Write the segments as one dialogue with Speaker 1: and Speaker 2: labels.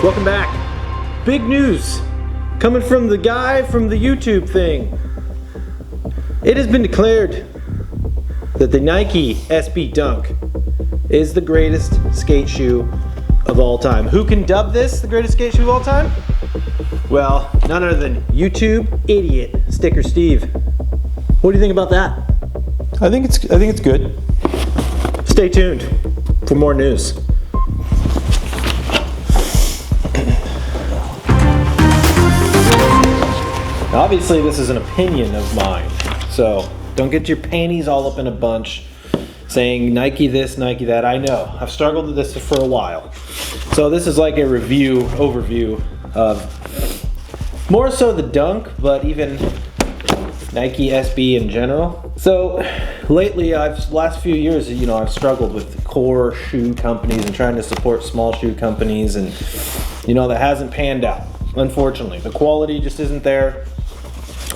Speaker 1: Welcome back. Big news coming from the guy from the YouTube thing. It has been declared that the Nike SB Dunk is the greatest skate shoe of all time. Who can dub this the greatest skate shoe of all time? Well, none other than YouTube idiot Sticker Steve. What do you think about that?
Speaker 2: I think it's good.
Speaker 1: Stay tuned for more news. Obviously, this is an opinion of mine, so don't get your panties all up in a bunch saying Nike this, Nike that. I know, I've struggled with this for a while. So this is like a overview of more so the Dunk, but even Nike SB in general. So lately, last few years, I've struggled with core shoe companies and trying to support small shoe companies, and that hasn't panned out. Unfortunately, the quality just isn't there.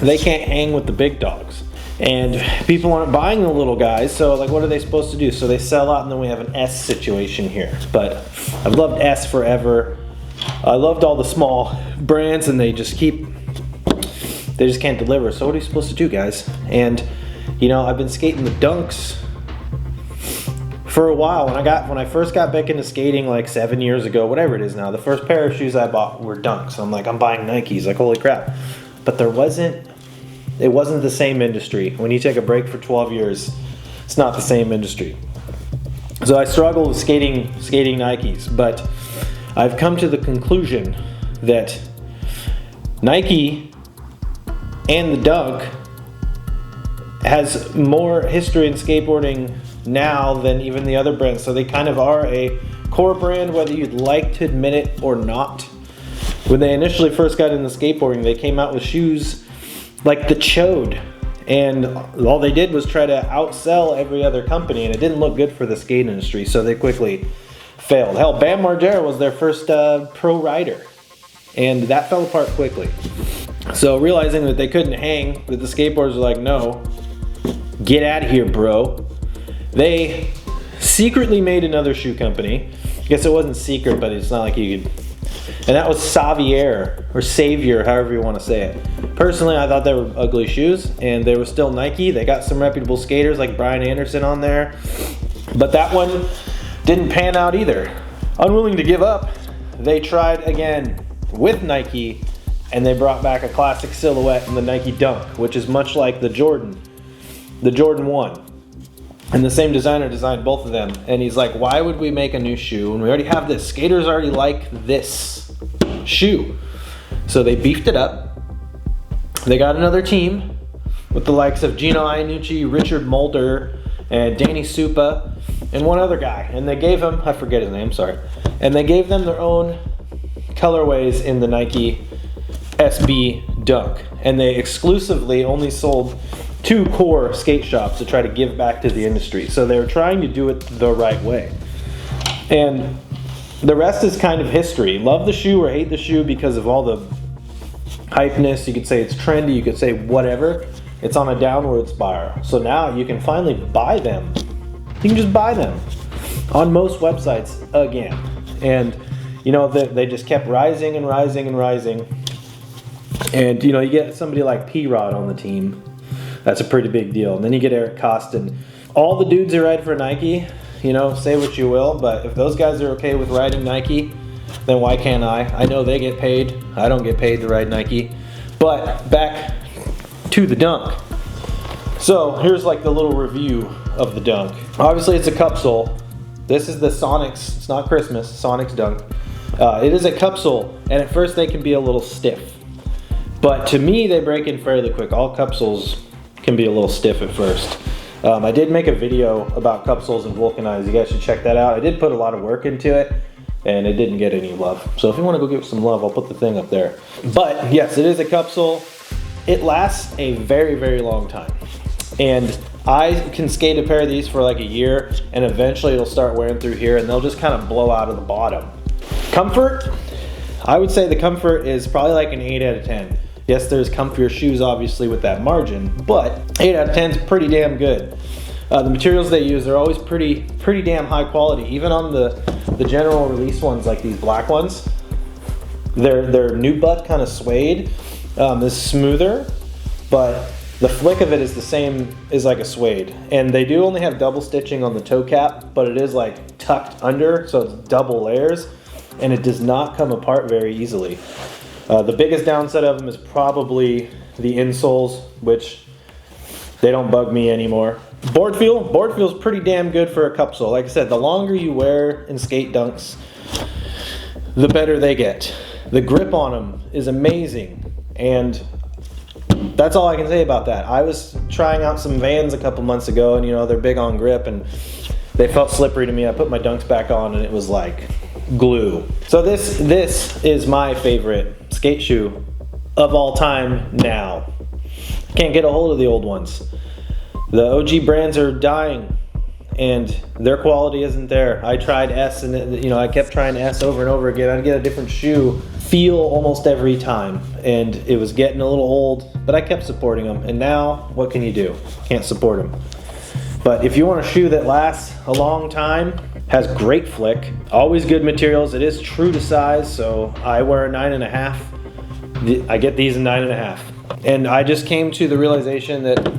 Speaker 1: They can't hang with the big dogs, and people aren't buying the little guys. So like, what are they supposed to do? So they sell out, and then we have an S situation here. But I've loved S forever. I loved all the small brands, and they just can't deliver. So what are you supposed to do, guys? And I've been skating the Dunks for a while. When I first got back into skating like 7 years ago, whatever it is now, the first pair of shoes I bought were Dunks. I'm like, I'm buying Nikes, like holy crap. But it wasn't the same industry. When you take a break for 12 years, it's not the same industry. So I struggle with skating Nikes, but I've come to the conclusion that Nike and the Dunk has more history in skateboarding now than even the other brands. So they kind of are a core brand, whether you'd like to admit it or not. When they initially first got into skateboarding, they came out with shoes like the Chode, and all they did was try to outsell every other company, and it didn't look good for the skate industry, so they quickly failed. Hell, Bam Margera was their first pro rider, and that fell apart quickly. So realizing that they couldn't hang, that the skateboarders were like, no, get out of here, bro. They secretly made another shoe company. I guess it wasn't secret, but it's not like you could. And that was Savier, or Savior, however you want to say it. Personally, I thought they were ugly shoes, and they were still Nike. They got some reputable skaters like Brian Anderson on there. But that one didn't pan out either. Unwilling to give up, they tried again with Nike, and they brought back a classic silhouette in the Nike Dunk, which is much like the Jordan 1. And the same designer designed both of them. And he's like, why would we make a new shoe when we already have this? Skaters already like this shoe. So they beefed it up. They got another team with the likes of Gino Iannucci, Richard Mulder, and Danny Supa, and one other guy. And they gave them, I forget his name, sorry. And they gave them their own colorways in the Nike SB Dunk. And they exclusively only sold 2 core skate shops to try to give back to the industry. So they were trying to do it the right way. And the rest is kind of history. Love the shoe or hate the shoe because of all the hypeness. You could say it's trendy, you could say whatever. It's on a downward spiral. So now you can finally buy them. You can just buy them on most websites again. And they just kept rising and rising and rising. And you get somebody like P-Rod on the team. That's a pretty big deal. And then you get Eric Costin. All the dudes who ride for Nike, say what you will, but if those guys are okay with riding Nike, then why can't I? I know they get paid. I don't get paid to ride Nike. But back to the Dunk. So here's like the little review of the Dunk. Obviously it's a cup sole. This is the Sonics, it's not Christmas, Sonics Dunk. It is a cup sole, and at first they can be a little stiff. But to me, they break in fairly quick. All cup soles can be a little stiff at first. I did make a video about cup soles and vulcanized. You guys should check that out. I did put a lot of work into it, and it didn't get any love. So if you want to go give it some love, I'll put the thing up there. But yes, it is a cup sole. It lasts a very, very long time. And I can skate a pair of these for like a year, and eventually it'll start wearing through here, and they'll just kind of blow out of the bottom. Comfort, I would say the comfort is probably like an 8 out of 10. Yes, there's comfier shoes obviously with that margin, but 8 out of 10 is pretty damn good. The materials they use are always pretty damn high quality. Even on the general release ones, like these black ones, Their nubuck kind of suede is smoother, but the flick of it is the same as like a suede. And they do only have double stitching on the toe cap, but it is like tucked under, so it's double layers, and it does not come apart very easily. The biggest downside of them is probably the insoles, which they don't bug me anymore. Board feels pretty damn good for a cup sole. Like I said, the longer you wear in skate dunks, the better they get. The grip on them is amazing, and that's all I can say about that. I was trying out some Vans a couple months ago, and you know, they're big on grip, and they felt slippery to me. I put my dunks back on, and it was like glue. So this is my favorite skate shoe of all time now. Can't get a hold of the old ones. The OG brands are dying, and their quality isn't there. I tried S, and you know, I kept trying S over and over again. I'd get a different shoe feel almost every time, and it was getting a little old, but I kept supporting them. And now, what can you do? Can't support them. But if you want a shoe that lasts a long time, has great flick, always good materials, it is true to size, so I wear a 9.5. I get these in 9.5. And I just came to the realization that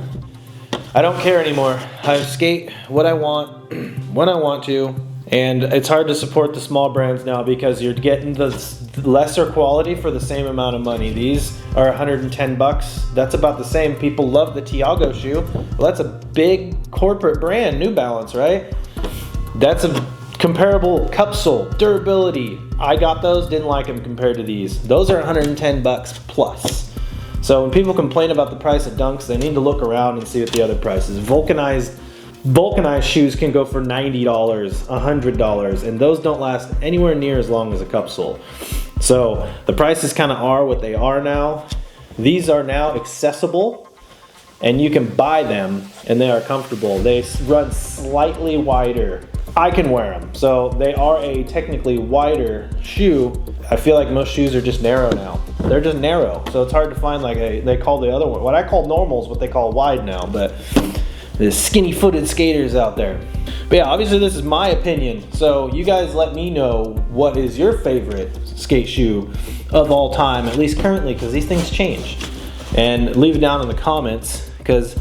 Speaker 1: I don't care anymore. I skate what I want, when I want to, and it's hard to support the small brands now because you're getting the lesser quality for the same amount of money. These are 110 bucks. That's about the same. People love the Tiago shoe. Well, that's a big corporate brand, New Balance, right? That's a comparable cup sole, durability. I got those, didn't like them compared to these. Those are 110 bucks plus. So when people complain about the price of dunks, they need to look around and see what the other prices. Vulcanized shoes can go for $90, $100, and those don't last anywhere near as long as a cup sole. So the prices kind of are what they are now. These are now accessible, and you can buy them, and they are comfortable. They run slightly wider. I can wear them, so they are a technically wider shoe. I feel like most shoes are just narrow now. They're just narrow, so it's hard to find like they call the other one. What I call normal is what they call wide now, but the skinny-footed skaters out there. But yeah, obviously this is my opinion, so you guys let me know what is your favorite skate shoe of all time, at least currently, because these things change. And leave it down in the comments, because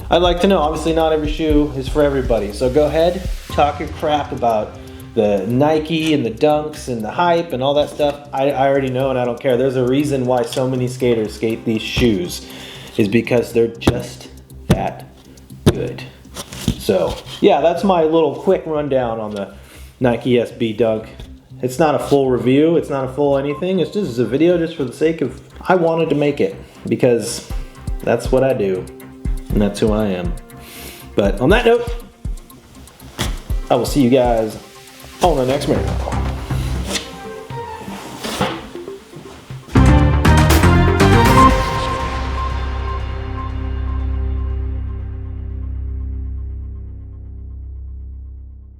Speaker 1: I'd like to know. Obviously not every shoe is for everybody, so go ahead, talk your crap about the Nike and the Dunks and the hype and all that stuff. I already know, and I don't care. There's a reason why so many skaters skate these shoes, is because they're just that good. So yeah, that's my little quick rundown on the Nike SB Dunk. It's not a full review, it's not a full anything, it's just a video just for the sake of, I wanted to make it because that's what I do and that's who I am. But on that note, I will see you guys on the next video.